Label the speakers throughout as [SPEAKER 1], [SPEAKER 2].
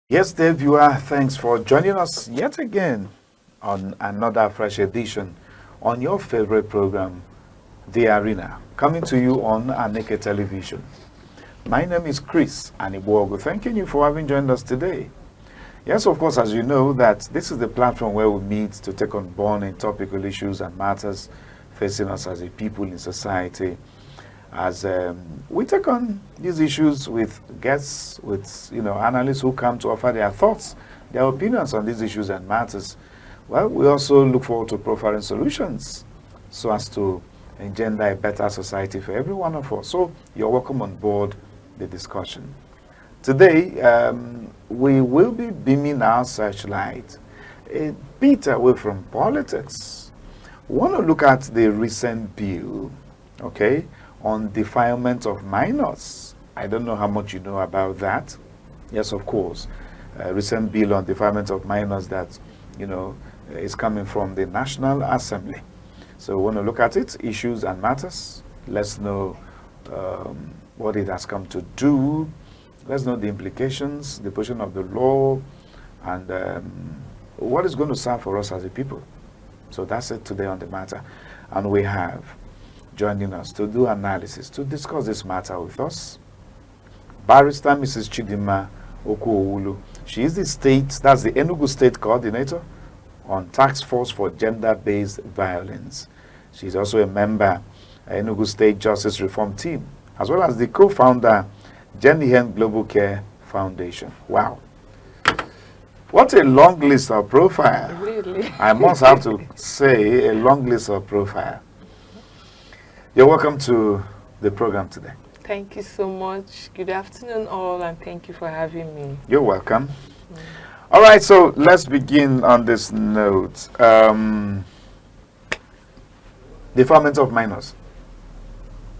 [SPEAKER 1] Yes, dear viewer, thanks for joining us yet again on another fresh edition on your favorite program, The Arena, coming to you on Aneke television. My name is Chris Anibuogo. Thanking you for having joined us today. Yes, of course, as you know, that this is the platform where we meet to take on burning topical issues and matters facing us as a people in society. As we take on these issues with guests, with analysts who come to offer their thoughts, their opinions on these issues and matters. Well, we also look forward to profiling solutions so as to engender a better society for every one of us. So you're welcome on board the discussion. Today, we will be beaming our searchlight a bit away from politics. We want to look at the recent bill, okay, on defilement of minors. I don't know how much you know about that. Yes, of course. A recent bill on defilement of minors that, is coming from the National Assembly. So we want to look at it, issues and matters. Let's know what it has come to do. Let's know the implications, the position of the law, and what is going to serve for us as a people. So that's it today on the matter. And we have joining us to do analysis, to discuss this matter with us, Barrister Mrs. Chidima Okuowulu. She is that's the Enugu State Coordinator on Task Force for Gender-Based Violence. She's also a member of Enugu State Justice Reform Team, as well as the co-founder, Jenny Hen Global Care Foundation. Wow. What a long list of profile.
[SPEAKER 2] Really?
[SPEAKER 1] I must have to say a long list of profile. You're welcome to the program today.
[SPEAKER 2] Thank you so much. Good afternoon, all, and thank you for having me.
[SPEAKER 1] You're welcome. All right, so let's begin on this note. Defilement of minors.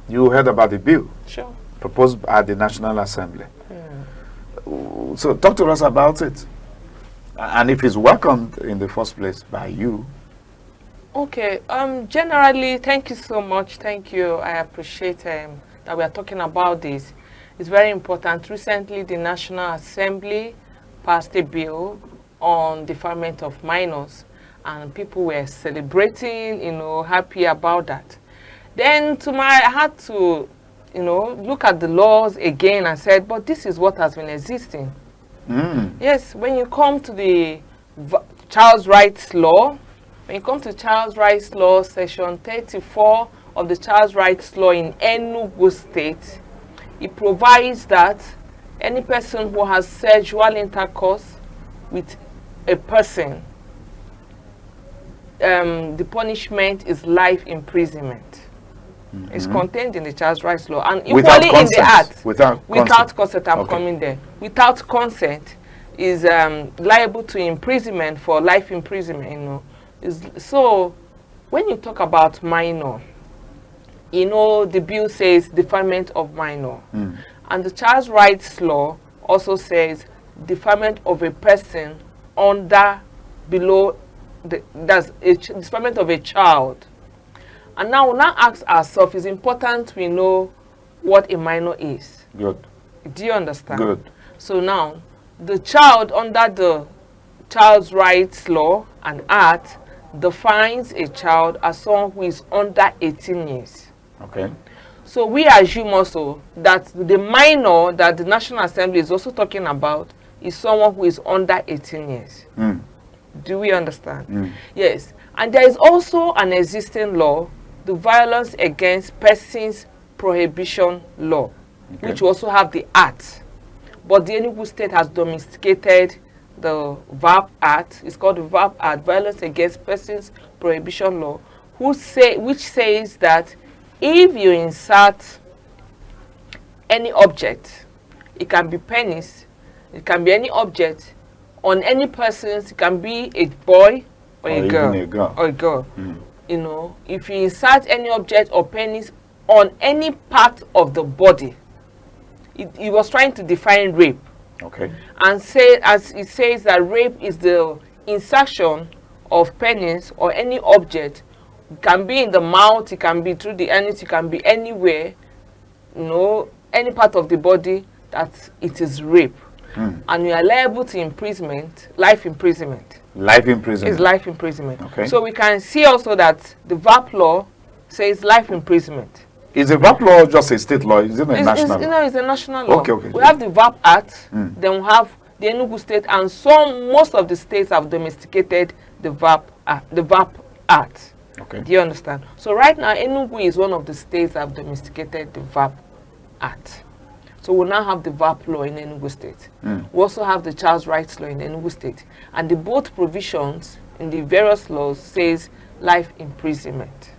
[SPEAKER 1] You heard about the bill?
[SPEAKER 2] Sure.
[SPEAKER 1] Proposed at the National Assembly.
[SPEAKER 2] Yeah.
[SPEAKER 1] So talk to us about it. And if it's welcomed in the first place by you.
[SPEAKER 2] Okay, generally, thank you so much. Thank you. I appreciate that we are talking about this. It's very important. Recently, the National Assembly passed a bill on defilement of minors, and people were celebrating, happy about that. Then I had to, look at the laws again and said, but this is what has been existing. Yes, when you come to the Child's Rights Law, when you come to Child's Rights Law, Section 34 of the Child's Rights Law in Enugu State, it provides that any person who has sexual intercourse with a person, the punishment is life imprisonment. It's contained in the Child's Rights Law. And equally in the Act, without consent, I'm coming there. Without consent is liable to imprisonment for life imprisonment, So when you talk about minor, the bill says defilement of minor. And the Child's Rights Law also says defilement of a person defilement of a child. And now we'll ask ourselves, it's important we know what a minor is.
[SPEAKER 1] Good.
[SPEAKER 2] Do you understand?
[SPEAKER 1] Good.
[SPEAKER 2] So now, the child under the Child's Rights Law and Act defines a child as someone who is under 18 years.
[SPEAKER 1] Okay.
[SPEAKER 2] So we assume also that the minor that the National Assembly is also talking about is someone who is under 18 years. Do we understand? Yes. And there is also an existing law, the Violence Against Persons Prohibition Law, which also have the Act. But the Enugu State has domesticated the VAP Act. It's called the VAP Act, Violence Against Persons Prohibition Law, which says that if you insert any object, it can be penis, it can be any object, on any person, it can be a boy or a girl. If you insert any object or penis on any part of the body, it was trying to define rape.
[SPEAKER 1] Okay.
[SPEAKER 2] And as it says that rape is the insertion of penis or any object. It can be in the mouth, it can be through the anus, it can be anywhere, any part of the body, that it is rape. and you are liable to imprisonment, life imprisonment.
[SPEAKER 1] Life imprisonment.
[SPEAKER 2] It's life imprisonment.
[SPEAKER 1] Okay.
[SPEAKER 2] So we can see also that the VAP law says life imprisonment.
[SPEAKER 1] Is the VAP law just a state law? Is it a national law?
[SPEAKER 2] No, it's a national law.
[SPEAKER 1] Okay, okay.
[SPEAKER 2] We have the VAP Act, then we have the Enugu state, and most of the states have domesticated the VAP Act.
[SPEAKER 1] Okay.
[SPEAKER 2] Do you understand? So right now, Enugu is one of the states that have domesticated the VAP Act. So we now have the VAP law in Enugu state. We also have the child's rights law in Enugu state. And the both provisions in the various laws says life imprisonment.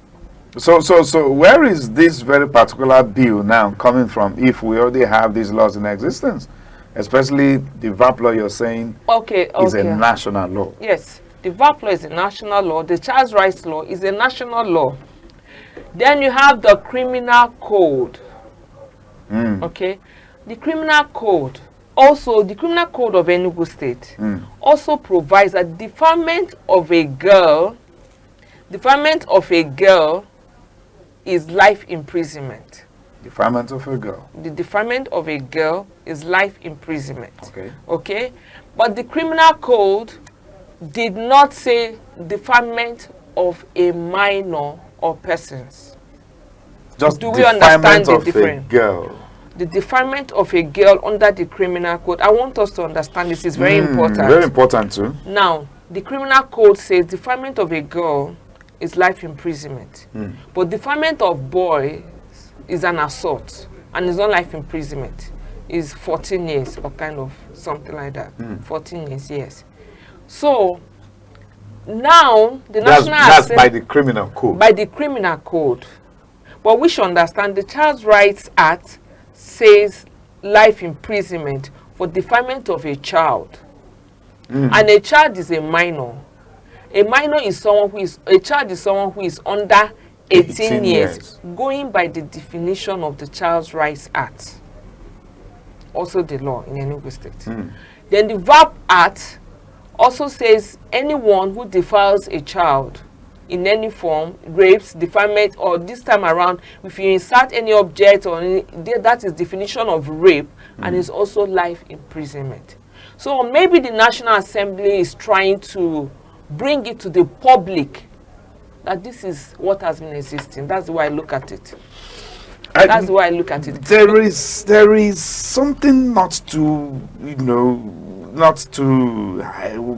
[SPEAKER 1] So where is this very particular bill now coming from if we already have these laws in existence? Especially the VAP law you're saying is a national law.
[SPEAKER 2] Yes, the VAP law is a national law. The child's rights law is a national law. Then you have the criminal code. Okay, the criminal code. Also, the criminal code of Enugu state also provides that defilement of a girl is life imprisonment.
[SPEAKER 1] Defilement of a girl.
[SPEAKER 2] The defilement of a girl is life imprisonment.
[SPEAKER 1] Okay.
[SPEAKER 2] Okay? But the criminal code did not say defilement of a minor or persons.
[SPEAKER 1] Just
[SPEAKER 2] do we understand the difference?
[SPEAKER 1] A girl.
[SPEAKER 2] The defilement of a girl under the criminal code. I want us to understand this is very important.
[SPEAKER 1] Very important too.
[SPEAKER 2] Now, the criminal code says defilement of a girl is life imprisonment. But defilement of boys is an assault and it's not life imprisonment. It's 14 years or kind of something like that. 14 years, yes. So now the
[SPEAKER 1] that's by the criminal code.
[SPEAKER 2] By the criminal code. But we should understand the Child Rights Act says life imprisonment for defilement of a child. And a child is a minor. A minor is someone who is, a child is someone who is under 18 years, going by the definition of the Child Rights Act. Also the law in Enugu state. Then the VAP Act also says anyone who defiles a child in any form, rapes, defilement, or this time around, if you insert any object or any, that is definition of rape, and is also life imprisonment. So maybe the National Assembly is trying to bring it to the public that this is what has been existing. That's the way I look at it. That's the way I look at it.
[SPEAKER 1] There is something not to, not to,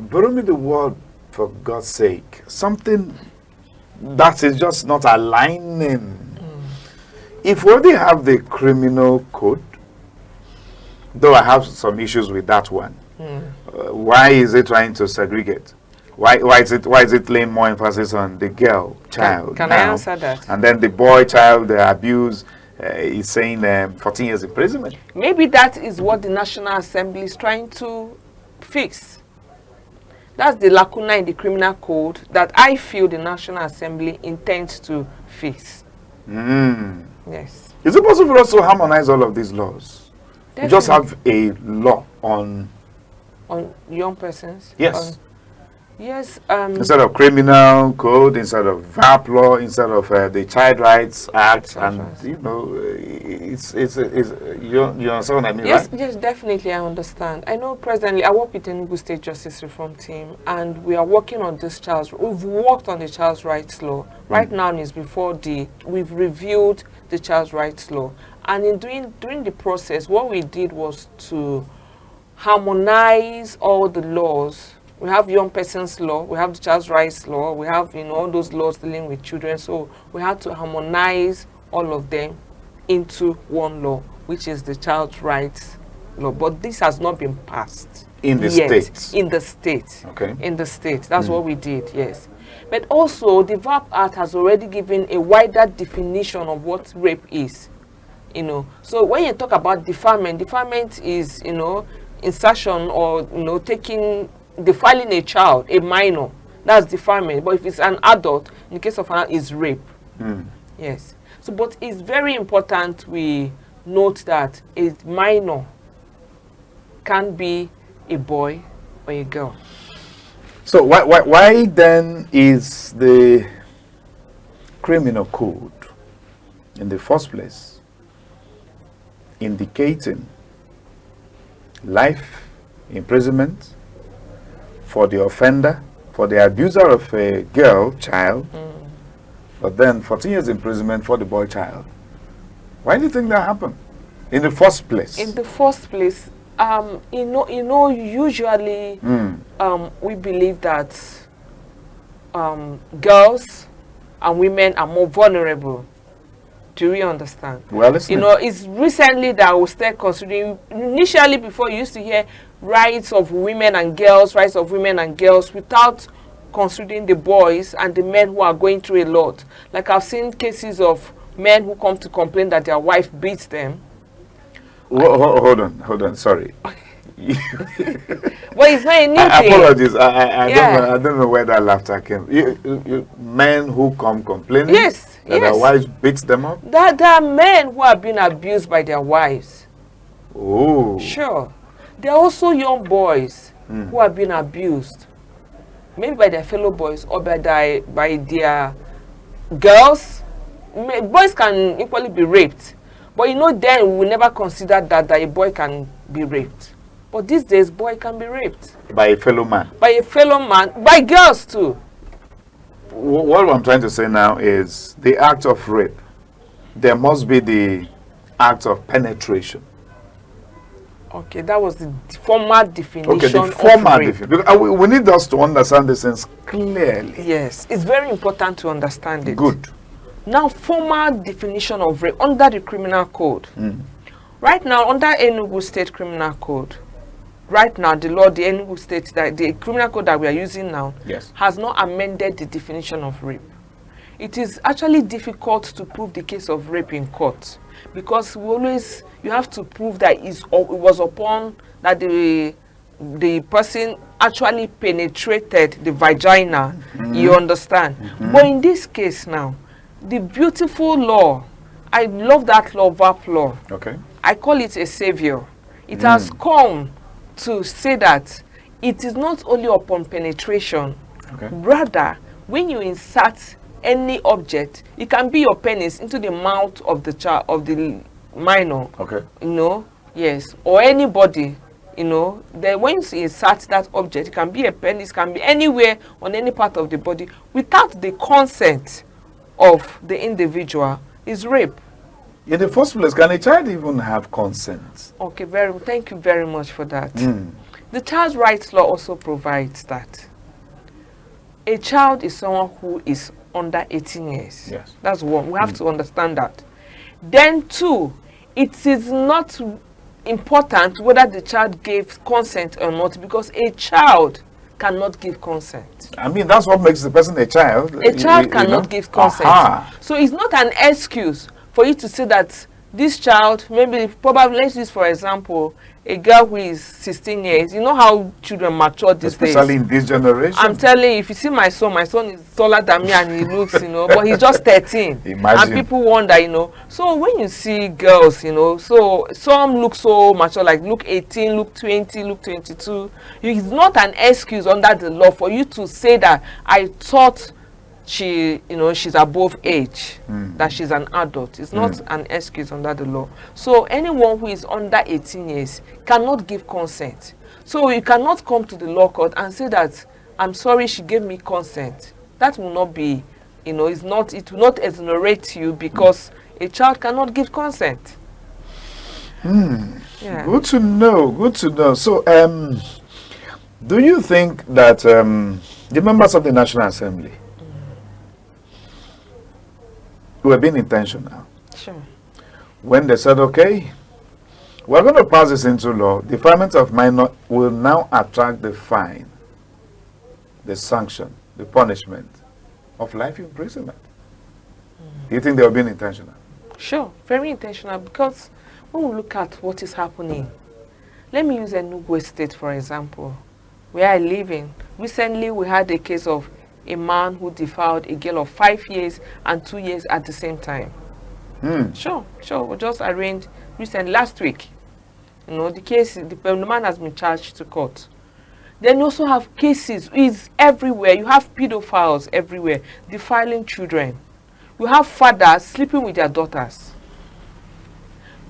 [SPEAKER 1] borrow me the word for God's sake. Something that is just not aligning. If we already have the criminal code, though I have some issues with that one, why is it trying to segregate? Why is it laying more emphasis on the girl child?
[SPEAKER 2] Can I answer that?
[SPEAKER 1] And then the boy child, the abuse, is saying 14 years imprisonment.
[SPEAKER 2] Maybe that is what the National Assembly is trying to fix. That's the lacuna in the criminal code that I feel the National Assembly intends to fix. Yes.
[SPEAKER 1] Is it possible for us to harmonize all of these laws?
[SPEAKER 2] Definitely.
[SPEAKER 1] We just have a law on
[SPEAKER 2] young persons?
[SPEAKER 1] Yes.
[SPEAKER 2] Yes.
[SPEAKER 1] Instead of criminal code, instead of VAP law, instead of the Child Rights Act, and it's you understand what I mean,
[SPEAKER 2] yes,
[SPEAKER 1] right?
[SPEAKER 2] Yes, definitely, I understand. I know presently I work with the Enugu State Justice Reform Team, and we are working on this we've worked on the Child's Rights Law. Right now is before we've reviewed the Child's Rights Law, and in during the process, what we did was to harmonize all the laws. We have young persons law, we have the child's rights law, we have all those laws dealing with children. So we had to harmonize all of them into one law, which is the child's rights law. But this has not been passed
[SPEAKER 1] in the state.
[SPEAKER 2] In the state.
[SPEAKER 1] Okay.
[SPEAKER 2] In the state. That's what we did, yes. But also the VAP Act has already given a wider definition of what rape is. So when you talk about defilement is insertion or defiling a child, a minor, that's defilement. But if it's an adult, in the case of an adult, it's rape. Yes. So, but it's very important we note that a minor can be a boy or a girl.
[SPEAKER 1] So why then is the criminal code in the first place indicating life imprisonment for the offender, for the abuser of a girl child, but then 14 years imprisonment for the boy child. Why do you think that happened in the first place?
[SPEAKER 2] In the first place, usually we believe that girls and women are more vulnerable. Do you understand?
[SPEAKER 1] Well, listen.
[SPEAKER 2] It's recently that we start considering. Initially, before, you used to hear rights of women and girls, without considering the boys and the men who are going through a lot. Like I've seen cases of men who come to complain that their wife beats them.
[SPEAKER 1] Hold on, sorry.
[SPEAKER 2] Well, it's not a new thing.
[SPEAKER 1] Apologies, I don't know where that laughter came. Men who come complaining that their wives beats them up?
[SPEAKER 2] There are men who have been abused by their wives.
[SPEAKER 1] Oh.
[SPEAKER 2] Sure. There are also young boys who have been abused. Maybe by their fellow boys or by their girls. Boys can equally be raped. But then we will never consider that a boy can be raped. But these days, boy can be raped.
[SPEAKER 1] By a fellow man?
[SPEAKER 2] By a fellow man. By girls too.
[SPEAKER 1] What I'm trying to say now is the act of rape. There must be the act of penetration.
[SPEAKER 2] Okay, that was the formal definition.
[SPEAKER 1] Okay, the formal definition. We need us to understand this things clearly.
[SPEAKER 2] Yes, it's very important to understand it.
[SPEAKER 1] Good.
[SPEAKER 2] Now, formal definition of rape under the criminal code. Right now, under Enugu State Criminal Code, right now, the Enugu State, the criminal code that we are using now, has not amended the definition of rape. It is actually difficult to prove the case of rape in court because you have to prove that it was upon that the person actually penetrated the vagina. You understand? But in this case now, the beautiful law, I love that law, VAP law.
[SPEAKER 1] Okay.
[SPEAKER 2] I call it a savior. It has come to say that it is not only upon penetration, rather, when you insert any object, it can be your penis into the mouth of the child, of the minor. Okay. Yes, or anybody. Then when you insert that object, it can be a penis, can be anywhere on any part of the body without the consent of the individual, is rape.
[SPEAKER 1] In the first place, can a child even have consent?
[SPEAKER 2] Okay, thank you very much for that. The Child Rights Law also provides that a child is someone who is under 18 years.
[SPEAKER 1] Yes.
[SPEAKER 2] That's one. We have to understand that. Then two, it is not important whether the child gave consent or not, because a child cannot give consent.
[SPEAKER 1] I mean, that's what makes the person a child.
[SPEAKER 2] A child cannot give consent. So it's not an excuse for you to say that this child, probably, let's use for example, a girl who is 16 years. You know how children mature these days.
[SPEAKER 1] Especially in this generation.
[SPEAKER 2] I'm telling you, if you see my son is taller than me and he looks, but he's just 13.
[SPEAKER 1] Imagine.
[SPEAKER 2] And people wonder, So when you see girls, so some look so mature, like look 18, look 20, look 22. It's not an excuse under the law for you to say that I thought she's above age, that she's an adult. It's not an excuse under the law. So anyone who is under 18 years cannot give consent. So you cannot come to the law court and say that, I'm sorry, she gave me consent. That will not be, it will not exonerate you because a child cannot give consent.
[SPEAKER 1] Yeah. Good to know. So, do you think that the members of the National Assembly were being intentional?
[SPEAKER 2] Sure.
[SPEAKER 1] When they said, okay, we're going to pass this into law, defilement of minor will now attract the fine, the sanction, the punishment of life imprisonment. Do you think they were being intentional?
[SPEAKER 2] Sure, very intentional, because when we look at what is happening, let me use Enugu State for example, where I live in. Recently we had a case of a man who defiled a girl of 5 years and 2 years at the same time. Sure. We just arraigned recently, last week. The case, the man has been charged to court. Then you also have cases, it's everywhere. You have pedophiles everywhere, defiling children. You have fathers sleeping with their daughters.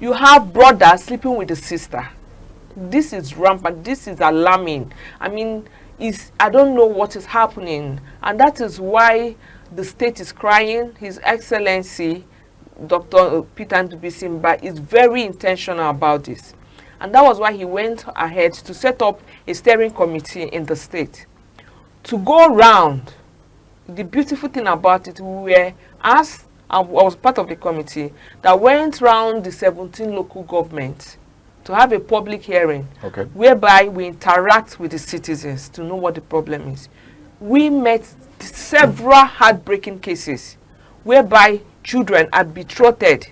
[SPEAKER 2] You have brothers sleeping with the sister. this is rampant. This is alarming. I mean, I don't know what is happening, and that is why the state is crying. His Excellency, Dr. Peter Ndubuisi, is very intentional about this, and that was why he went ahead to set up a steering committee in the state to go round. The beautiful thing about it, we were asked, I was part of the committee that went round the 17 local governments to have a public hearing, whereby we interact with the citizens to know what the problem is. We met several heartbreaking cases whereby children are betrothed.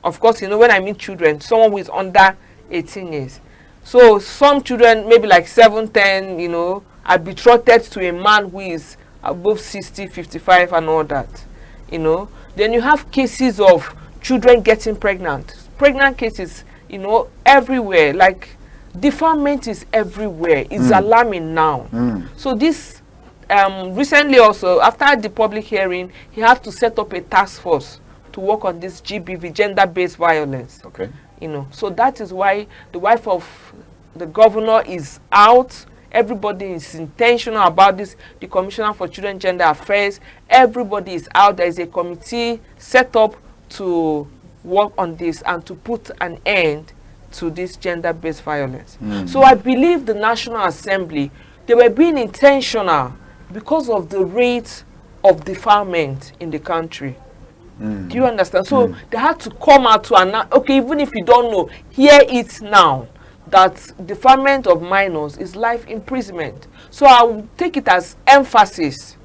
[SPEAKER 2] Of course, you know, when I mean children, someone who is under 18 years. So some children, maybe like 7, 10, you know, are betrothed to a man who is above 60, 55 and all that, you know. Then you have cases of children getting pregnant. Pregnant cases, you know, everywhere. Like, defilement is everywhere. It's alarming now. So this, recently also, after the public hearing, he had to set up a task force to work on this GBV, gender-based violence. You know, so that is why the wife of the governor is out. Everybody is intentional about this. The Commissioner for Children Gender Affairs, everybody is out. There is a committee set up to work on this and to put an end to this gender-based violence. So I believe the National Assembly, they were being intentional because of the rate of defilement in the country. Do you understand? So they had to come out to announce, okay, even if you don't know, hear it now, that defilement of minors is life imprisonment. So I will take it as emphasis.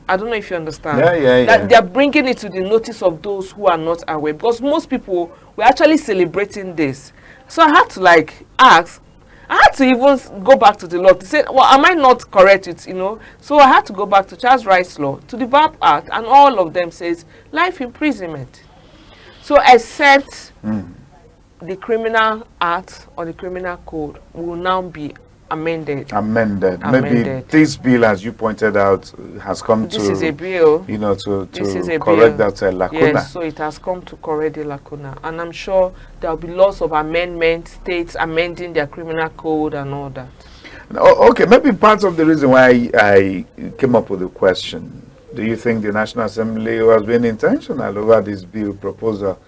[SPEAKER 2] I don't know if you understand. That they are bringing it to the notice of those who are not aware, because most people were actually celebrating this. So I had to like ask, I had to even go back to the law to say, well, am I not correct with, you know? So I had to go back to Child Rights Law, to the VAP Act, and all of them says life imprisonment. So except the Criminal Act or the Criminal Code will now be amended.
[SPEAKER 1] Maybe this bill, as you pointed out, has come
[SPEAKER 2] this is a bill,
[SPEAKER 1] you know, to correct that lacuna.
[SPEAKER 2] Yes, so it has come to correct the lacuna, and I'm sure there will be lots of amendments, states amending their criminal code and all that.
[SPEAKER 1] Okay, maybe part of the reason why I came up with the question: do you think the National Assembly has been intentional over this bill proposal?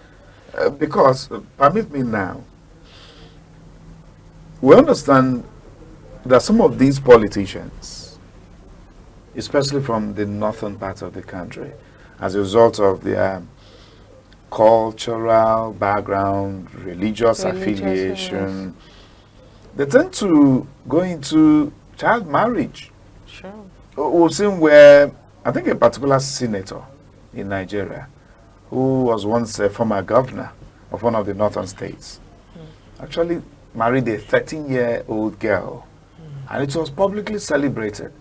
[SPEAKER 1] Because permit me now, we understand that some of these politicians, especially from the northern part of the country, as a result of their cultural background, religious affiliation, they tend to go into child marriage.
[SPEAKER 2] Sure.
[SPEAKER 1] We've seen where, I think a particular senator in Nigeria, who was once a former governor of one of the northern states, actually married a 13-year-old girl. And it was publicly celebrated.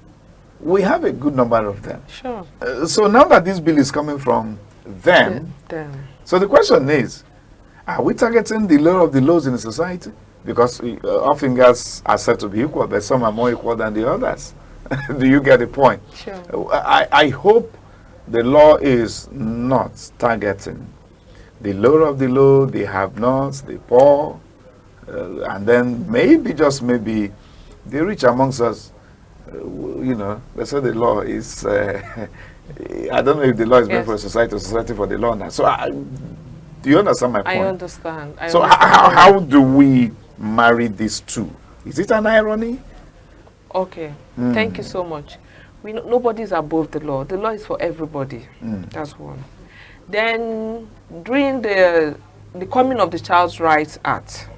[SPEAKER 1] We have a good number of them.
[SPEAKER 2] Sure.
[SPEAKER 1] So now that this bill is coming from them, so the question is, are we targeting the low of the lows in the society? Because all fingers are said to be equal, but some are more equal than the others. Do you get the point?
[SPEAKER 2] Sure.
[SPEAKER 1] I hope the law is not targeting the lower of the low, the have-nots, the poor, and then maybe, just maybe, the rich amongst us. You know, they say the law is, I don't know if the law is meant for a society or society for the law now. So do you understand my point?
[SPEAKER 2] I understand.
[SPEAKER 1] So how do we marry these two? Is it an irony?
[SPEAKER 2] Okay, thank you so much. Nobody is above the law. The law is for everybody. That's one. Then during the coming of the Child Rights Act,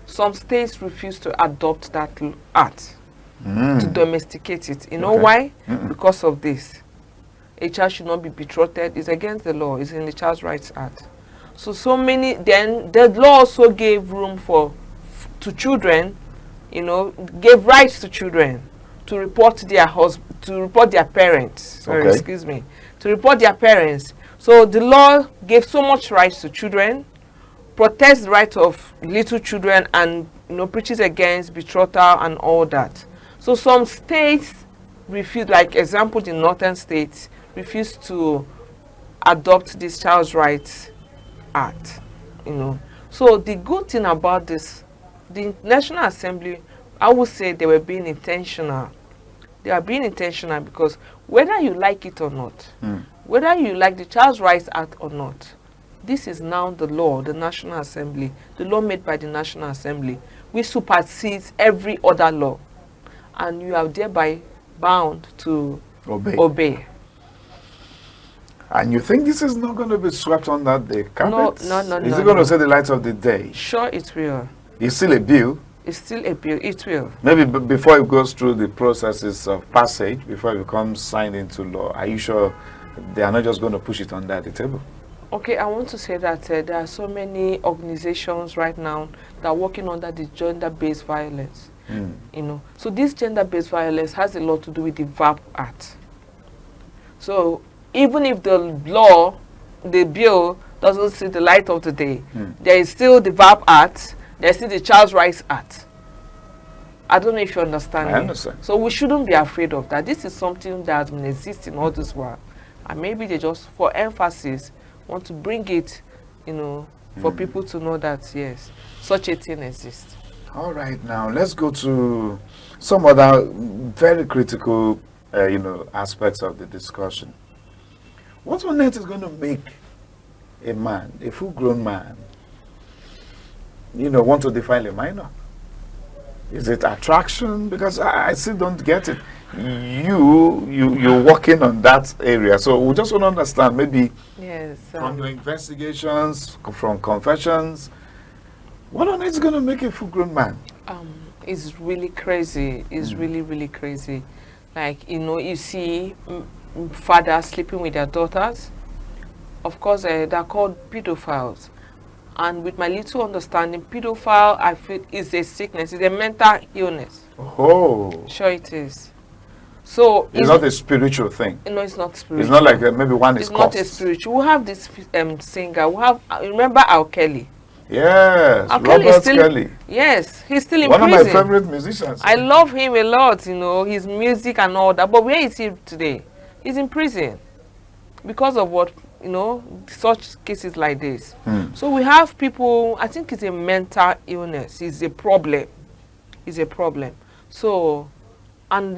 [SPEAKER 2] some states refused to adopt that act, to domesticate it. You know why? Because of this. A child should not be betrothed. It's against the law. It's in the Child Rights Act. So many, then the law also gave room to children, you know, gave rights to children to report their parents. Sorry, excuse me. To report their parents. So the law gave so much rights to children, protects the rights of little children, and, you know, preaches against betrothal and all that. So some states refused, like example, the northern states refused to adopt this Child Rights Act. You know, so the good thing about this the National Assembly, I would say they were being intentional. They are being intentional because whether you like it or not, whether you like the Child Rights Act or not, this is now the law, the National Assembly, the law made by the National Assembly, which supersedes every other law. And you are thereby bound to obey.
[SPEAKER 1] And you think this is not going to be swept under the carpet?
[SPEAKER 2] No.
[SPEAKER 1] Is it going to see the light of the day?
[SPEAKER 2] Sure, it will.
[SPEAKER 1] It's still a bill.
[SPEAKER 2] It's still a bill. It will.
[SPEAKER 1] Maybe before it goes through the processes of passage, before it becomes signed into law, are you sure they are not just going to push it under the table?
[SPEAKER 2] Okay, I want to say that there are so many organizations right now that are working under the gender-based violence. You know, so this gender-based violence has a lot to do with the VAP Act. So even if the law, the bill doesn't see the light of the day, there is still the VAP Act, there is still the Child Rights Act. I don't know if you understand.
[SPEAKER 1] I understand.
[SPEAKER 2] So we shouldn't be afraid of that. This is something that has been existing all this while. And maybe they just, for emphasis, want to bring it, you know, for people to know that, yes, such a thing exists.
[SPEAKER 1] All right, now let's go to some other very critical, you know, aspects of the discussion. What on earth is going to make a man, a full-grown man, you know, want to defile a minor? Is it attraction? Because I still don't get it. You're working on that area, so we just want to understand, maybe from your investigations, from confessions, what on earth is going to make a full-grown man?
[SPEAKER 2] It's really crazy. It's really crazy. Like, you know, you see fathers sleeping with their daughters. Of course, they're called pedophiles. And with my little understanding, pedophile, I feel, is a sickness. It's a mental illness.
[SPEAKER 1] Oh.
[SPEAKER 2] Sure it is. So
[SPEAKER 1] it's not a spiritual thing.
[SPEAKER 2] No, it's not spiritual.
[SPEAKER 1] It's not like maybe one is
[SPEAKER 2] not a spiritual. We have this singer. We have, remember Kelly?
[SPEAKER 1] Yes, Robert Kelly.
[SPEAKER 2] Yes, he's still in
[SPEAKER 1] prison. One of my favorite musicians.
[SPEAKER 2] I love him a lot, you know, his music and all that. But where is he today? He's in prison because of what, you know, such cases like this. So we have people, I think it's a mental illness. It's a problem. It's a problem. So, and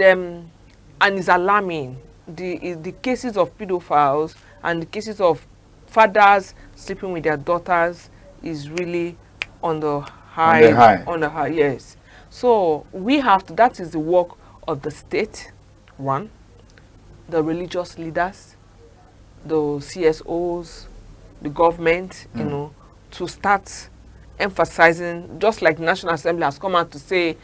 [SPEAKER 2] it's alarming. The cases of pedophiles and the cases of fathers sleeping with their daughters is really on the high, yes. So we have to, that is the work of the state, one, the religious leaders, the CSOs, the government, you know, to start emphasizing, just like the National Assembly has come out to say,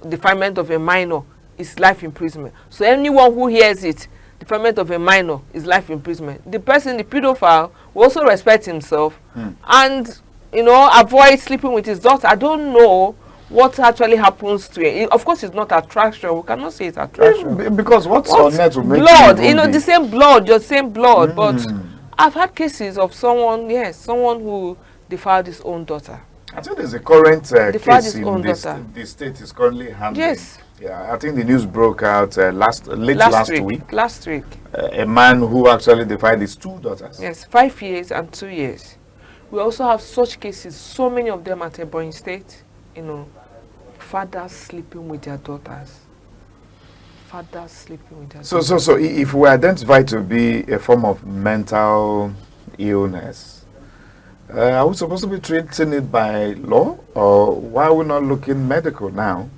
[SPEAKER 2] defilement of a minor is life imprisonment. So anyone who hears it, defilement of a minor is life imprisonment. The person, the pedophile, will also respect himself and, you know, avoid sleeping with his daughter. I don't know what actually happens to it. Of course, it's not attraction. We cannot say it's attraction.
[SPEAKER 1] Because what's on net will make
[SPEAKER 2] blood, you know, the same blood, your same blood. But I've had cases of someone, yes, someone who defiled his own daughter.
[SPEAKER 1] I think there's a current case in the state is currently handling.
[SPEAKER 2] Yes.
[SPEAKER 1] Yeah, I think the news broke out last week.
[SPEAKER 2] Last week.
[SPEAKER 1] A man who actually defiled his two daughters.
[SPEAKER 2] Yes, 5 years and 2 years. We also have such cases, so many of them at Ebonyi State, you know, fathers sleeping with their daughters. Fathers sleeping with their daughters.
[SPEAKER 1] So if we identify to be a form of mental illness, are we supposed to be treating it by law, or why are we not looking medical now?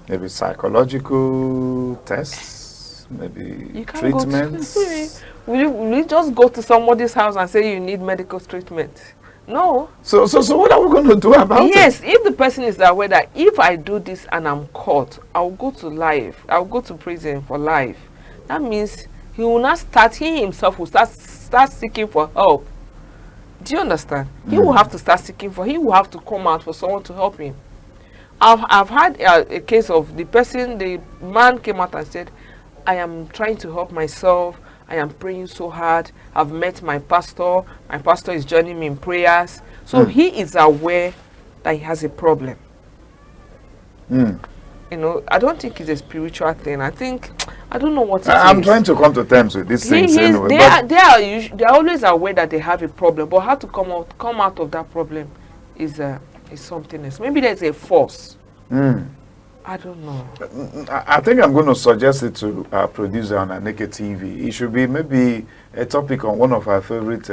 [SPEAKER 1] Maybe psychological tests, maybe treatments.
[SPEAKER 2] Will you just go to somebody's house and say you need medical treatment? No.
[SPEAKER 1] So what are we going to do about it?
[SPEAKER 2] Yes, if the person is aware that if I do this and I'm caught, I'll go to life. I'll go to prison for life. That means he will not start, he himself will start seeking for help. Do you understand? He will have to start seeking for, he will have to come out for someone to help him. I've had a case of the man came out and said, I am trying to help myself. I am praying so hard. I've met my pastor. My pastor is joining me in prayers. So he is aware that he has a problem. You know, I don't think it's a spiritual thing. I don't know what it is.
[SPEAKER 1] I'm trying to come to terms with these things anyway.
[SPEAKER 2] They are always aware that they have a problem, but how to come out of that problem is is something else. Maybe there's a force.
[SPEAKER 1] Mm.
[SPEAKER 2] I don't know.
[SPEAKER 1] I think I'm going to suggest it to our producer on Aneke TV. It should be maybe a topic on one of our favorite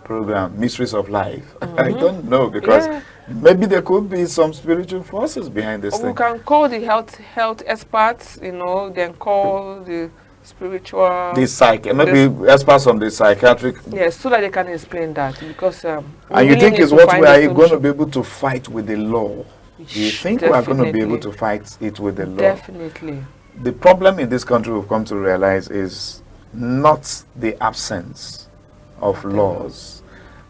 [SPEAKER 1] program, Mysteries of Life. I don't know, because maybe there could be some spiritual forces behind this thing.
[SPEAKER 2] We can call the health experts, you know, then call the spiritual...
[SPEAKER 1] Maybe experts on the psychiatric...
[SPEAKER 2] Yes, so that they can explain that, because...
[SPEAKER 1] and you think it's what we are going to be able to fight with the law? Do you think we are going to be able to fight it with the law?
[SPEAKER 2] Definitely.
[SPEAKER 1] The problem in this country we've come to realize is not the absence of laws,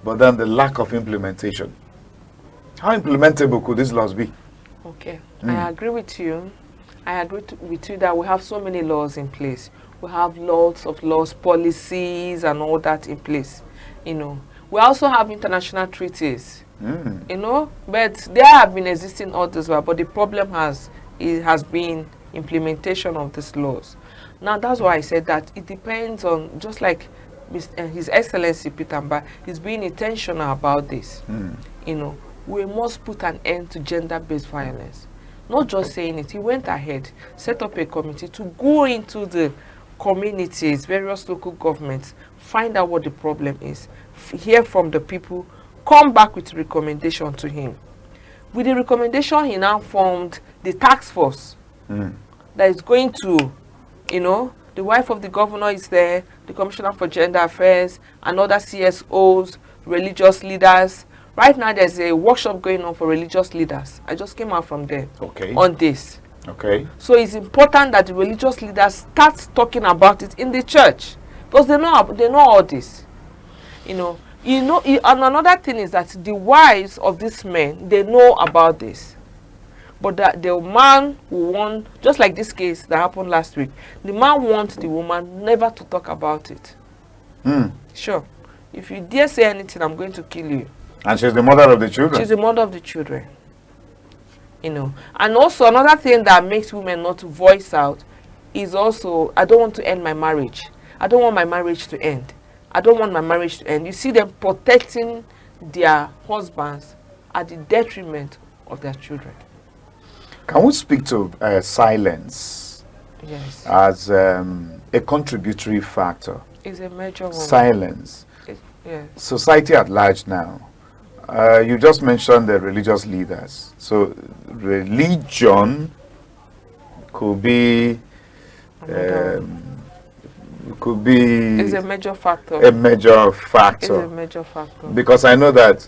[SPEAKER 1] but then the lack of implementation. How implementable could these laws be?
[SPEAKER 2] Okay, I agree with you. I agree with you that we have so many laws in place. We have lots of laws, policies, and all that in place. You know, we also have international treaties. You know, but there have been existing all this while, but the problem has been implementation of these laws. Now that's why I said that it depends on, just like His Excellency Peter Mba is being intentional about this. You know, we must put an end to gender-based violence. Not just saying it, he went ahead, set up a committee to go into the communities, various local governments, find out what the problem is, hear from the people, come back with recommendation to him. With the recommendation, he now formed the task force that is going to, you know, the wife of the governor is there, the Commissioner for Gender Affairs, and other CSOs, religious leaders. Right now, there's a workshop going on for religious leaders. I just came out from there on this.
[SPEAKER 1] Okay.
[SPEAKER 2] So it's important that the religious leaders start talking about it in the church, because they know all this, you know. And another thing is that the wives of these men, they know about this. But that the man who want, just like this case that happened last week, the man wants the woman never to talk about it. Sure. If you dare say anything, I'm going to kill you.
[SPEAKER 1] And she's the mother of the children.
[SPEAKER 2] She's the mother of the children. You know. And also another thing that makes women not to voice out is also, I don't want to end my marriage. I don't want my marriage to end. I don't want my marriage to end. You see them protecting their husbands at the detriment of their children.
[SPEAKER 1] Can we speak to silence as a contributory factor?
[SPEAKER 2] It's a major one.
[SPEAKER 1] Silence.
[SPEAKER 2] Yes.
[SPEAKER 1] Society at large now. You just mentioned the religious leaders. So religion could be...
[SPEAKER 2] It's a major factor.
[SPEAKER 1] A major factor.
[SPEAKER 2] It's a major factor.
[SPEAKER 1] Because I know that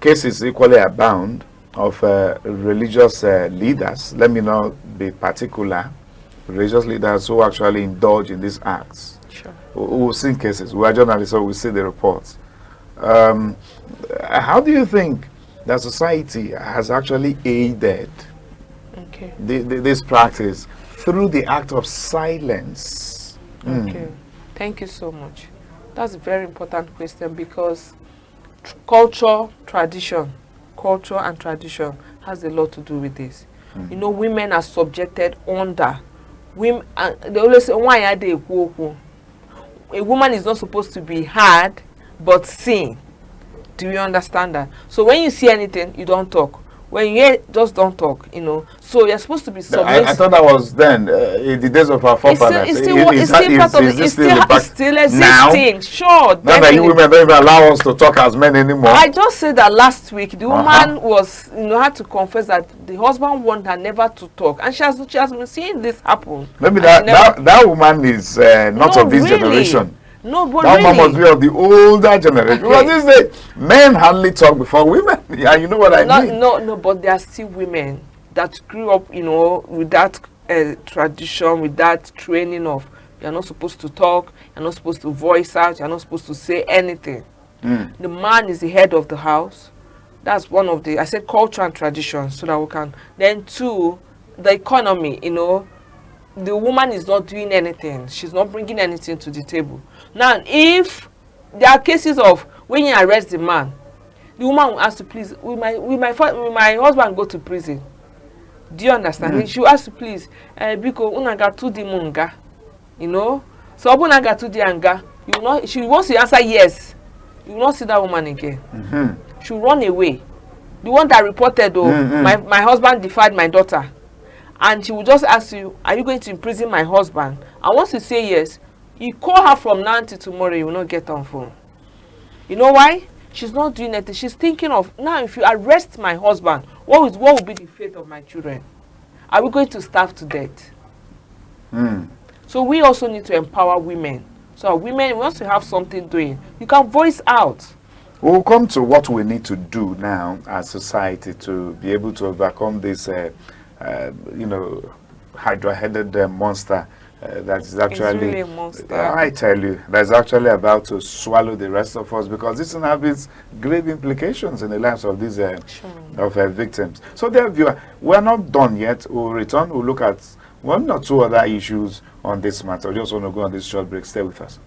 [SPEAKER 1] cases equally abound of religious leaders. Let me not be particular. Religious leaders who actually indulge in these acts.
[SPEAKER 2] Sure.
[SPEAKER 1] We've seen cases. We are journalists, so we see the reports. How do you think that society has actually aided this practice through the act of silence?
[SPEAKER 2] Okay. Thank you so much. That's a very important question, because culture and tradition has a lot to do with this. You know, women are subjected under women. They always say, "Why are they?" A woman is not supposed to be heard but seen. Do you understand that? So when you see anything, you don't talk. When you hear, just don't talk, you know. So you're supposed to be submissive.
[SPEAKER 1] I thought that was then, in the days of our forefathers.
[SPEAKER 2] It's still existing.
[SPEAKER 1] Now?
[SPEAKER 2] Sure.
[SPEAKER 1] Now that you women don't even allow us to talk as men anymore.
[SPEAKER 2] I just said that last week. The woman was, you know, had to confess that the husband wanted her never to talk. And she has been seeing this happen.
[SPEAKER 1] Maybe that woman is not of this generation.
[SPEAKER 2] No, but
[SPEAKER 1] that
[SPEAKER 2] really,
[SPEAKER 1] must be of the older generation. Because these days, men hardly talk before women. Yeah, you know what I mean?
[SPEAKER 2] No, but there are still women that grew up, you know, with that tradition, with that training of, you're not supposed to talk, you're not supposed to voice out, you're not supposed to say anything. The man is the head of the house. That's one of the, I said culture and tradition, so that we can. Then two, the economy, you know, the woman is not doing anything. She's not bringing anything to the table. Now, if there are cases of when you arrest the man, the woman will ask to, please, will my husband go to prison? Do you understand? She will ask to, please, because unaga tu di munga, you know. So unaga tu di anga, you will not. She wants to answer yes. You will not see that woman again. She will run away. the one that reported, my husband defied my daughter, and she will just ask you, are you going to imprison my husband? And once you say yes, you call her from now till tomorrow, you will not get on phone. You know why? She's not doing anything. She's thinking of, now if you arrest my husband, what will be the fate of my children? Are we going to starve to death? So we also need to empower women. So women, once you have something doing, you can voice out.
[SPEAKER 1] We'll come to what we need to do now as society to be able to overcome this, hydra-headed monster that is actually,
[SPEAKER 2] it's really a monster.
[SPEAKER 1] I tell you, that's actually about to swallow the rest of us, because this will have its grave implications in the lives of these victims. So there, viewer, we're not done yet. We'll return. We'll look at one or two other issues on this matter. We just want to go on this short break. Stay with us.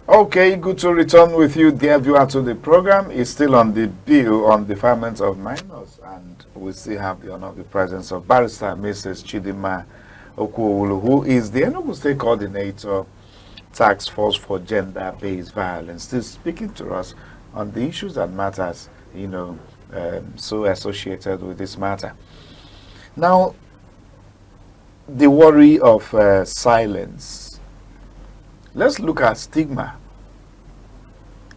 [SPEAKER 1] Okay, good to return with you, dear viewer, to the program. It's still on the bill on defilement of minors, and we still have the honor of the presence of Barrister Mrs. Chidima Okuowulu, who is the Enugu State Coordinator, Task Force for Gender-Based Violence, still speaking to us on the issues that matters, so associated with this matter. Now, the worry of silence. Let's look at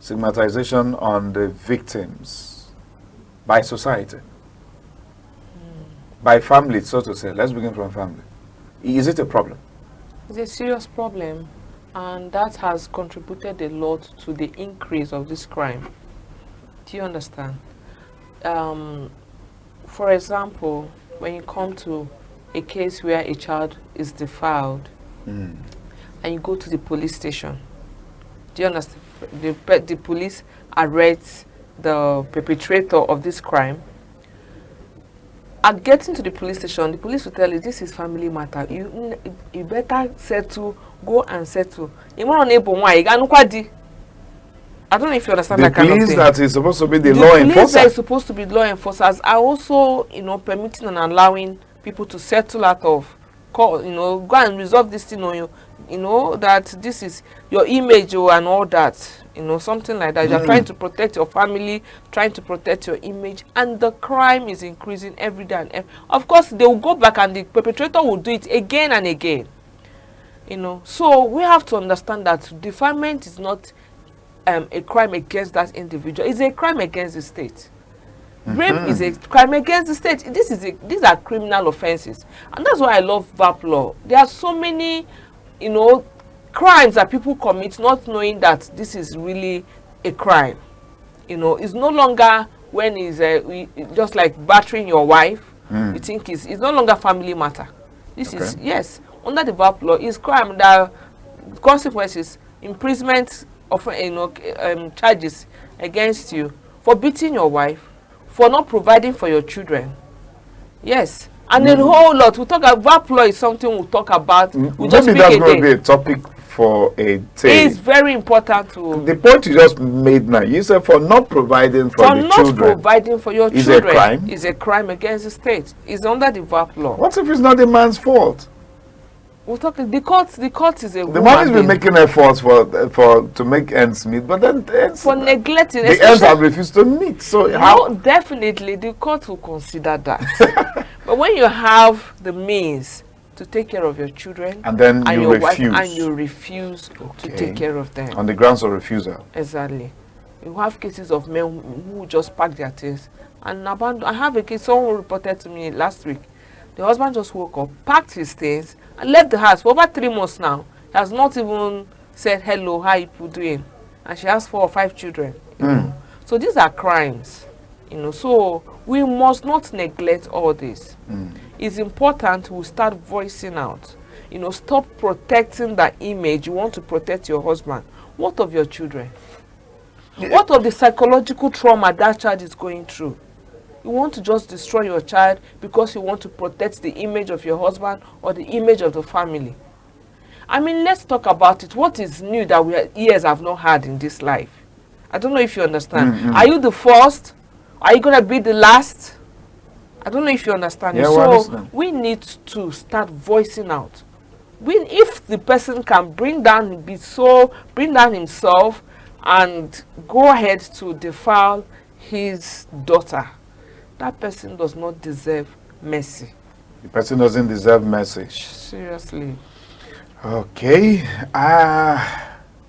[SPEAKER 1] stigmatization on the victims by society, by family, so to say. Let's begin from family. Is it a problem?
[SPEAKER 2] It's a serious problem, and that has contributed a lot to the increase of this crime. Do you understand? For example, when you come to a case where a child is defiled, and you go to the police station, do you understand? The police arrest the perpetrator of this crime. At getting to the police station, the police will tell you, this is family matter. You better settle, go and settle. I don't know if you understand that kind of thing.
[SPEAKER 1] The police that is supposed to be the law enforcer. The police that is supposed
[SPEAKER 2] to be law enforcers are also, permitting and allowing people to settle out of court, go and resolve this thing on you. That this is your image and all that, something like that. You're trying to protect your family, trying to protect your image, and the crime is increasing every day. And of course, they will go back and the perpetrator will do it again and again. So we have to understand that defilement is not a crime against that individual. It's a crime against the state. Rape is a crime against the state. These are criminal offenses, and that's why I love VAP law. There are so many crimes that people commit not knowing that this is really a crime. It's no longer when it's just like battering your wife. You think it's no longer family matter. This is, yes, under the VAP law, is crime. The consequences, imprisonment of charges against you for beating your wife, for not providing for your children. Yes. And a whole lot. We talk about VAP law is something we'll talk about. We'll just
[SPEAKER 1] maybe that's going to be a topic for a thing.
[SPEAKER 2] It's very important to...
[SPEAKER 1] The point you just made now, you said for not providing for the
[SPEAKER 2] not
[SPEAKER 1] children.
[SPEAKER 2] Providing for your
[SPEAKER 1] is
[SPEAKER 2] children
[SPEAKER 1] a crime?
[SPEAKER 2] Is a crime against the state. It's under the VAP law.
[SPEAKER 1] What if it's not the man's fault?
[SPEAKER 2] We're talking, the court is a
[SPEAKER 1] The man has been making efforts to make ends meet, but then
[SPEAKER 2] for neglecting,
[SPEAKER 1] the ends have refused to meet. So how?
[SPEAKER 2] No, definitely the court will consider that. But when you have the means to take care of your children
[SPEAKER 1] and then
[SPEAKER 2] and
[SPEAKER 1] you
[SPEAKER 2] your
[SPEAKER 1] refuse,
[SPEAKER 2] wife, and you refuse to take care of them
[SPEAKER 1] on the grounds of refusal.
[SPEAKER 2] Exactly. You have cases of men who just pack their things and abandon. I have a case, someone reported to me last week. The husband just woke up, packed his things, and left the house for over 3 months now. He has not even said hello, how you doing? And she has 4 or 5 children. You know? So these are crimes. So we must not neglect all this. It's important we start voicing out. Stop protecting that image. You want to protect your husband. What of your children? What of the psychological trauma that child is going through? You want to just destroy your child because you want to protect the image of your husband or the image of the family. I mean, let's talk about it. What is new that we years have not had in this life? I don't know if you understand. Are you the first? Are you going to be the last? I don't know if you understand.
[SPEAKER 1] Yeah,
[SPEAKER 2] so we need to start voicing out. If the person can bring down himself and go ahead to defile his daughter, that person does not deserve mercy.
[SPEAKER 1] The person doesn't deserve mercy.
[SPEAKER 2] Seriously.
[SPEAKER 1] Okay.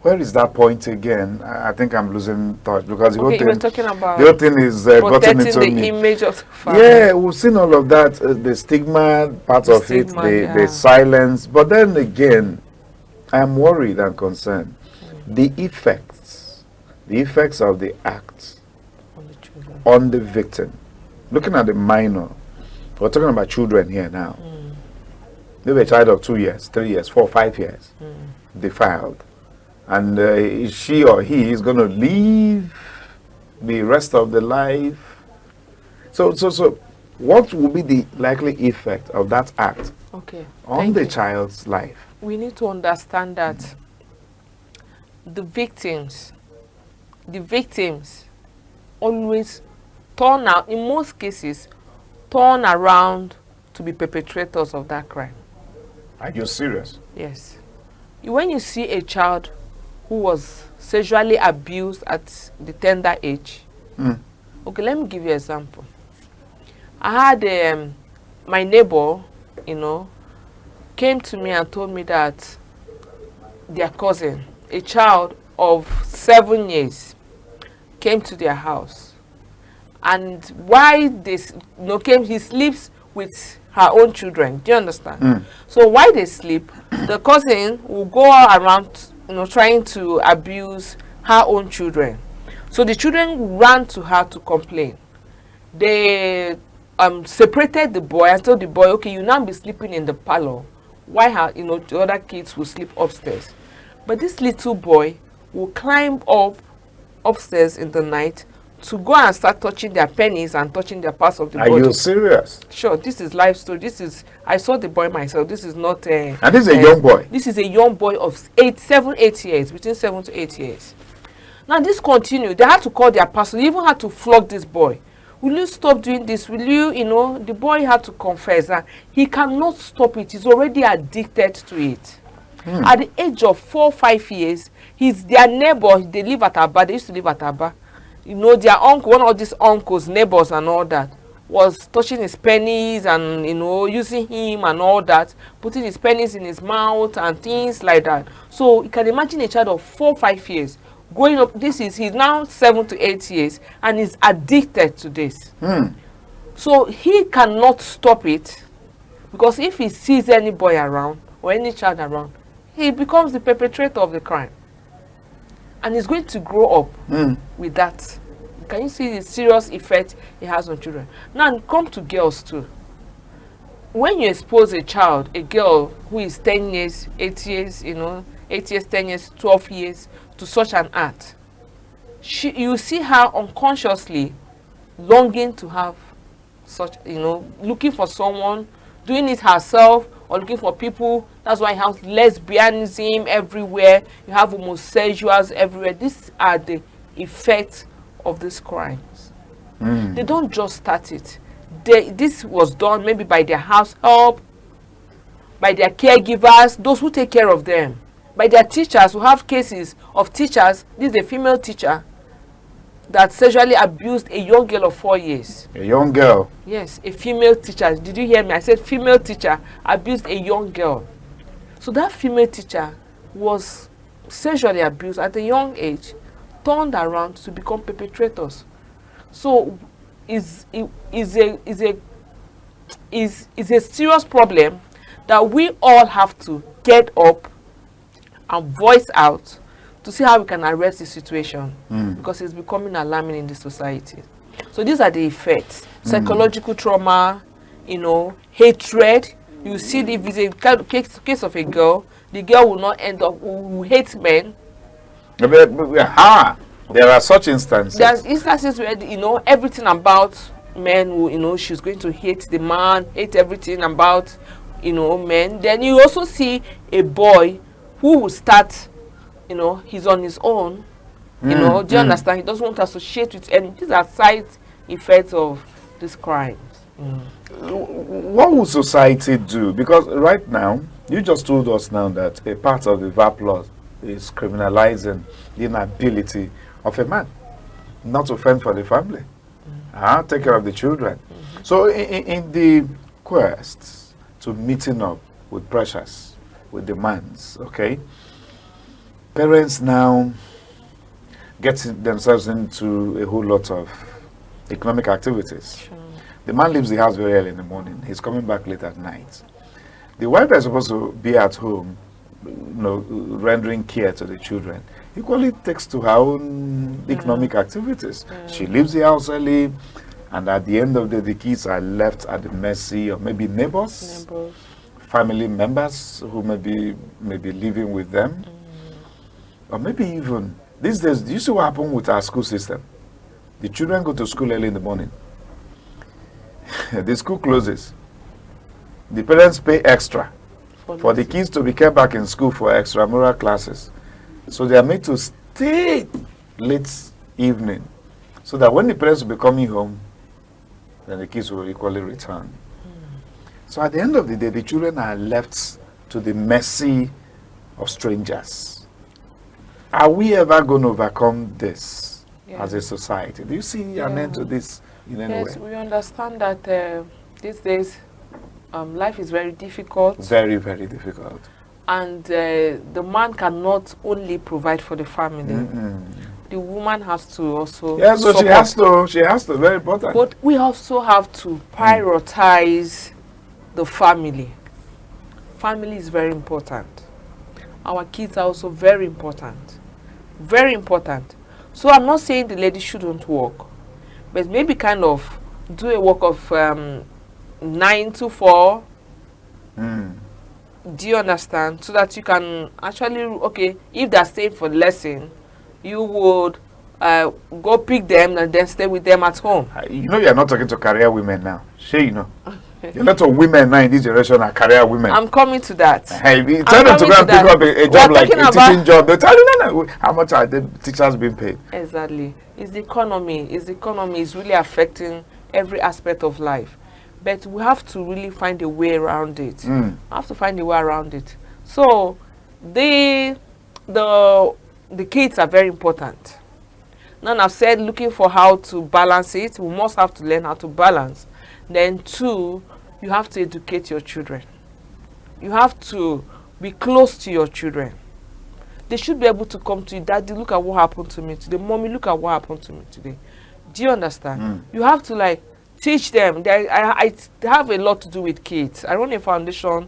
[SPEAKER 1] Where is that point again? I think I'm losing touch because the whole thing,
[SPEAKER 2] we're talking about
[SPEAKER 1] the whole thing is gotten into
[SPEAKER 2] the
[SPEAKER 1] me.
[SPEAKER 2] Image of the family.
[SPEAKER 1] Yeah, we've seen all of that. The stigma part of it, the silence. But then again, I am worried and concerned. The effects of the acts on the victim. Looking at the minor, we're talking about children here now. Maybe a child of 2 years, 3 years, 4, 5 years, defiled. And she or he is going to live the rest of the life. So what will be the likely effect of that act on the child's life?
[SPEAKER 2] We need to understand that the victims always turn out, in most cases, turn around to be perpetrators of that crime.
[SPEAKER 1] Are you serious?
[SPEAKER 2] Yes. When you see a child who was sexually abused at the tender age, okay, let me give you an example. I had my neighbor, came to me and told me that their cousin, a child of 7 years, came to their house. And why this came, he sleeps with her own children. Do you understand? So while they sleep, the cousin will go around, trying to abuse her own children. So the children ran to her to complain. They separated the boy and told the boy, okay, you now be sleeping in the parlor. Why the other kids will sleep upstairs? But this little boy will climb up upstairs in the night to go and start touching their pennies and touching their parts of the body.
[SPEAKER 1] Are you serious?
[SPEAKER 2] Sure, this is life story. I saw the boy myself. This is not
[SPEAKER 1] and this is a young boy.
[SPEAKER 2] This is a young boy of 7, 8 years, between 7 to 8 years. Now this continued. They had to call their pastor. They even had to flog this boy. Will you stop doing this? Will you, the boy had to confess that he cannot stop it. He's already addicted to it. At the age of 4, 5 years, their neighbor, they live at Aba. They used to live at Aba. Their uncle, one of these uncles, neighbors and all that, was touching his pennies and, using him and all that, putting his pennies in his mouth and things like that. So you can imagine a child of 4, 5 years going up. He's now 7 to 8 years and is addicted to this. So he cannot stop it, because if he sees any boy around or any child around, he becomes the perpetrator of the crime. And he's going to grow up with that. Can you see the serious effect it has on children? Now, come to girls too. When you expose a child, a girl who is 10 years, 8 years, 8 years, 10 years, 12 years, to such an act, you see her unconsciously longing to have such, looking for someone doing it herself or looking for people. That's why you have lesbianism everywhere. You have homosexuals everywhere. These are the effects of these crimes. They don't just start it. This was done maybe by their house help, by their caregivers, those who take care of them, by their teachers. We have cases of teachers. This is a female teacher that sexually abused a young girl of 4 years.
[SPEAKER 1] A young girl?
[SPEAKER 2] Yes, a female teacher. Did you hear me? I said female teacher abused a young girl. So that female teacher was sexually abused at a young age, turned around to become perpetrators. So is a serious problem that we all have to get up and voice out to see how we can arrest the situation, because it's becoming alarming in the society. So these are the effects: psychological trauma, hatred. You see, if it's a case of a girl, the girl will not end up who hate men.
[SPEAKER 1] There are such instances.
[SPEAKER 2] There's instances where everything about men will, she's going to hate the man, hate everything about men. Then you also see a boy who will start, he's on his own. Do you understand? He doesn't want to associate with any. These are side effects of these crimes.
[SPEAKER 1] What will society do? Because right now, you just told us now that a part of the VAP law is criminalizing the inability of a man not to fend for the family, take care of the children. So in the quest to meeting up with pressures, with demands, okay, parents now get themselves into a whole lot of economic activities.
[SPEAKER 2] Sure.
[SPEAKER 1] The man leaves the house very early in the morning. He's coming back late at night. The wife is supposed to be at home, rendering care to the children, equally takes to her own economic activities. She leaves the house early, and at the end of the day, the kids are left at the mercy of maybe neighbors, family members who may be living with them, or maybe even these days. Do you see what happened with our school system? The children go to school early in the morning. The school closes. The parents pay extra for the kids to be kept back in school for extramural classes. So they are made to stay late evening, so that when the parents will be coming home, then the kids will equally return. So at the end of the day, the children are left to the mercy of strangers. Are we ever going to overcome this as a society? Do you see an end to this in any way?
[SPEAKER 2] Yes, we understand that these days life is very difficult.
[SPEAKER 1] Very, very difficult.
[SPEAKER 2] And the man cannot only provide for the family. The woman has to also
[SPEAKER 1] so she has to, very important.
[SPEAKER 2] But we also have to prioritize the family. Family is very important. Our kids are also very important. Very important. So I'm not saying the lady shouldn't work, but maybe kind of do a work of 9 to 4. Do you understand? So that you can actually, if they're staying for lesson, you would go pick them and then stay with them at home.
[SPEAKER 1] You're not talking to career women now. A lot of women now in this generation are career women.
[SPEAKER 2] I'm coming to that.
[SPEAKER 1] Hey, tell them to go and pick up a job like a teaching job. They tell you, how much are the teachers being paid?
[SPEAKER 2] Exactly. It's the economy. It's really affecting every aspect of life. But we have to really find a way around it. We have to find a way around it. So the kids are very important. Now I've said looking for how to balance it. We must have to learn how to balance. Then 2, you have to educate your children. You have to be close to your children. They should be able to come to you, Daddy, look at what happened to me today. Mommy, look at what happened to me today. Do you understand? You have to teach them. I have a lot to do with kids. I run a foundation,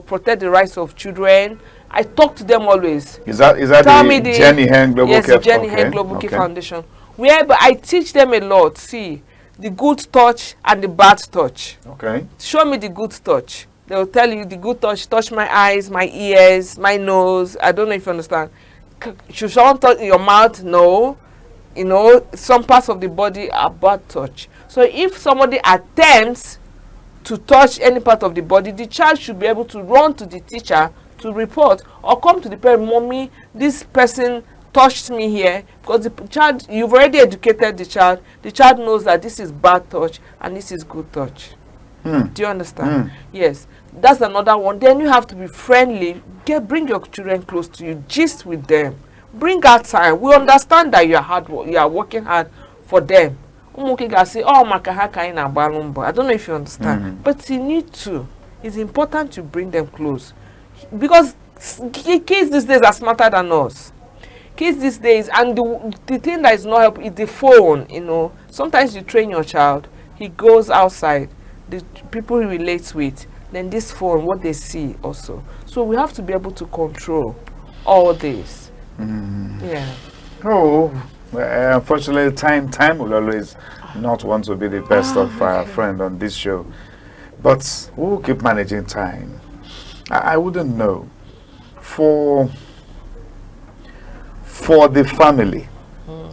[SPEAKER 2] protect the rights of children. I talk to them always.
[SPEAKER 1] Is that the Jenny Hen Global Care?
[SPEAKER 2] Yes, Jenny Hen Global Care Foundation. Whereby I teach them a lot. See, the good touch and the bad touch.
[SPEAKER 1] Okay.
[SPEAKER 2] Show me the good touch. They will tell you the good touch. Touch my eyes, my ears, my nose. I don't know if you understand. Should someone touch your mouth? No. Some parts of the body are bad touch. So if somebody attempts to touch any part of the body, the child should be able to run to the teacher to report, or come to the parent, mommy, this person touched me here, because the child, you've already educated the child knows that this is bad touch and this is good touch. Do you understand? Yes, that's another one. Then you have to be friendly. Bring your children close to you, gist with them, bring out time. We understand that you are working hard for them. Say, oh, I don't know if you understand, but you need to. It's important to bring them close, because kids these days are smarter than us. Kids these days, and the thing that is not helping is the phone. You know, sometimes you train your child, he goes outside, the people he relates with, then this phone, what they see also. So we have to be able to control all this. Yeah.
[SPEAKER 1] Oh, well, unfortunately, time will always not want to be the best of our friend on this show, but we'll keep managing time. I wouldn't know. For the family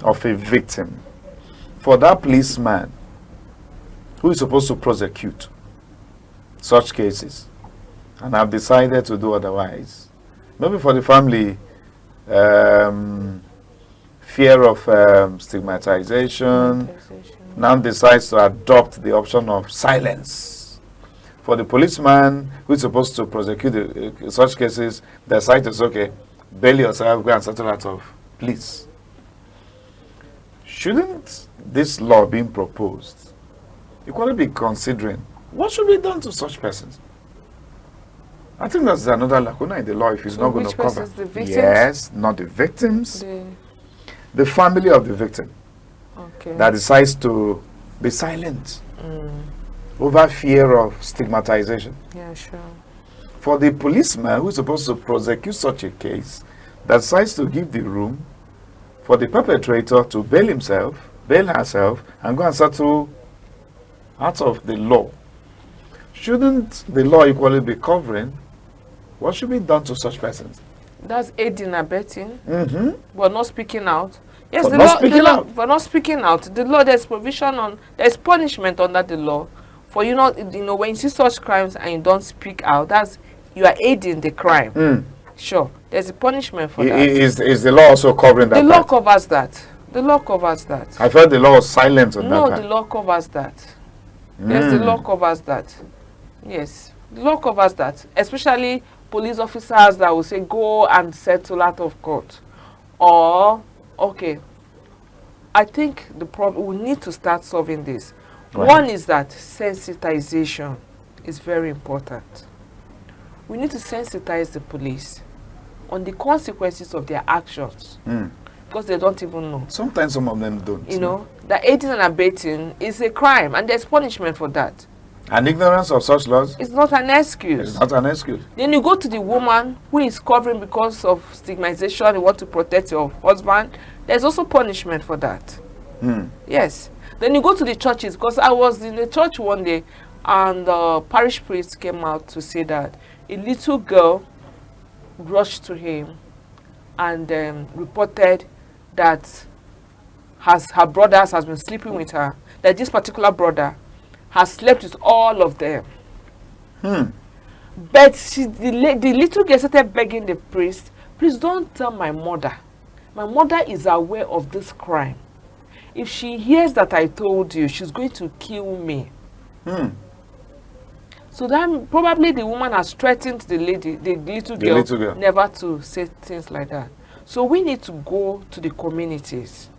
[SPEAKER 1] of a victim, for that policeman who is supposed to prosecute such cases and have decided to do otherwise, maybe for the family, fear of stigmatization, now decides to adopt the option of silence. For the policeman who is supposed to prosecute such cases, decide to say, okay, bail yourself, go and settle out of please. Shouldn't this law being proposed equally be considering what should be done to such persons? I think that's another lacuna in the law if it's not going to cover.
[SPEAKER 2] The victims?
[SPEAKER 1] Yes, not the victims. The family of the victim that decides to be silent over fear of stigmatization.
[SPEAKER 2] Yeah, sure.
[SPEAKER 1] For the policeman who is supposed to prosecute such a case, that decides to give the room for the perpetrator to bail himself, bail herself, and go and settle out of the law. Shouldn't the law equally be covering what should be done to such persons?
[SPEAKER 2] That's aiding and abetting. But not speaking out. Yes,
[SPEAKER 1] but not speaking out.
[SPEAKER 2] The law, there's provision on, there's punishment under the law for you not, when you see such crimes and you don't speak out, that's, you are aiding the crime. Sure, there's a punishment for that.
[SPEAKER 1] Is the law also covering that?
[SPEAKER 2] The law covers that. The law covers that.
[SPEAKER 1] I felt the law was silent on that.
[SPEAKER 2] No, the law covers that. Yes, the law covers that. Yes, the law covers that. Especially police officers that will say, go and settle out of court. Or, okay, I think the problem, we need to start solving this. Right. One is that sensitization is very important. We need to sensitize the police on the consequences of their actions, because they don't even know.
[SPEAKER 1] Sometimes some of them don't.
[SPEAKER 2] You know, that aiding and abetting is a crime, and there's punishment for that.
[SPEAKER 1] And ignorance of such laws?
[SPEAKER 2] It's not an excuse.
[SPEAKER 1] It's not an excuse.
[SPEAKER 2] Then you go to the woman who is covering because of stigmatization, you want to protect your husband. There's also punishment for that. Yes. Then you go to the churches, because I was in the church one day, and the parish priest came out to say that a little girl rushed to him and reported that her brothers has been sleeping with her, that this particular brother has slept with all of them. But the little girl started begging the priest, please don't tell my mother. My mother is aware of this crime. If she hears that I told you, she's going to kill me. So then probably the woman has threatened the little girl never to say things like that. So we need to go to the communities.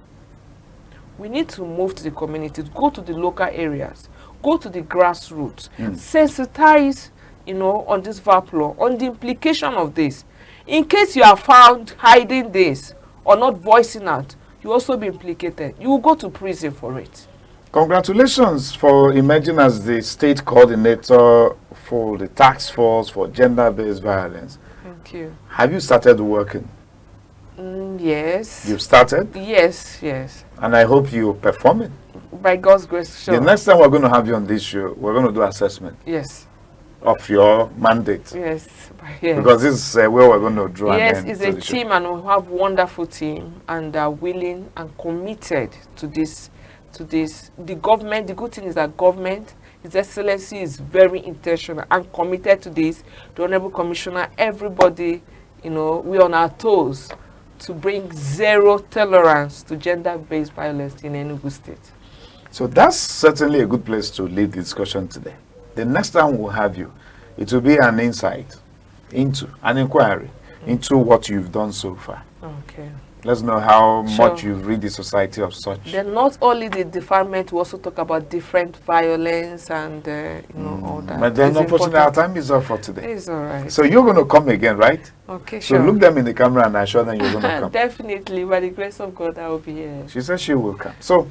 [SPEAKER 2] We need to move to the communities, go to the local areas, go to the grassroots, sensitize, on this VAP law, on the implication of this. In case you are found hiding this or not voicing out, you also be implicated. You will go to prison for it.
[SPEAKER 1] Congratulations for emerging as the state coordinator for the task force for gender-based violence.
[SPEAKER 2] Thank you.
[SPEAKER 1] Have you started working?
[SPEAKER 2] Yes.
[SPEAKER 1] You've started?
[SPEAKER 2] Yes.
[SPEAKER 1] And I hope you're performing.
[SPEAKER 2] By God's grace, sure.
[SPEAKER 1] The next time we're going to have you on this show, we're going to do assessment.
[SPEAKER 2] Yes.
[SPEAKER 1] Of your mandate.
[SPEAKER 2] Yes.
[SPEAKER 1] Because this is where we're going to draw.
[SPEAKER 2] Yes, it's a team, and we have a wonderful team, and are willing and committed to this. The government, the good thing is that government His Excellency is very intentional and committed to this. The Honorable Commissioner, everybody, you know, we're on our toes to bring zero tolerance to gender-based violence in Enugu State.
[SPEAKER 1] So that's certainly a good place to lead the discussion today. The next time we'll have you, it will be an insight into, an inquiry into what you've done so far.
[SPEAKER 2] Okay.
[SPEAKER 1] Let's know how
[SPEAKER 2] Sure.
[SPEAKER 1] much you've rid the society of such.
[SPEAKER 2] Then not only the defilement, we also talk about different violence and, you know, all that.
[SPEAKER 1] But then,
[SPEAKER 2] It's
[SPEAKER 1] unfortunately, our
[SPEAKER 2] important.
[SPEAKER 1] time is up for today.
[SPEAKER 2] It's all right.
[SPEAKER 1] So you're going to come again, right?
[SPEAKER 2] Okay,
[SPEAKER 1] So
[SPEAKER 2] sure.
[SPEAKER 1] look them in the camera and assure them you're going to come.
[SPEAKER 2] Definitely, by the grace of God, I will be here.
[SPEAKER 1] She said she will come. So,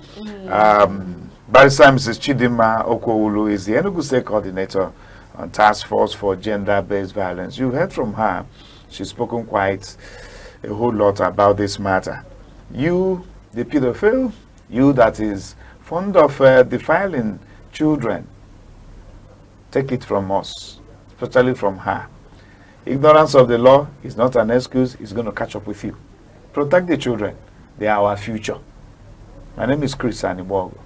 [SPEAKER 1] Barrister Mrs. Chidima Okwolu is the Enugu State Coordinator on Task Force for Gender-Based Violence. You heard from her. She's spoken quite a whole lot about this matter. You, the pedophile, you that is fond of defiling children, take it from us, especially from her. Ignorance of the law is not an excuse. It's going to catch up with you. Protect the children. They are our future. My name is Chris Anibogo.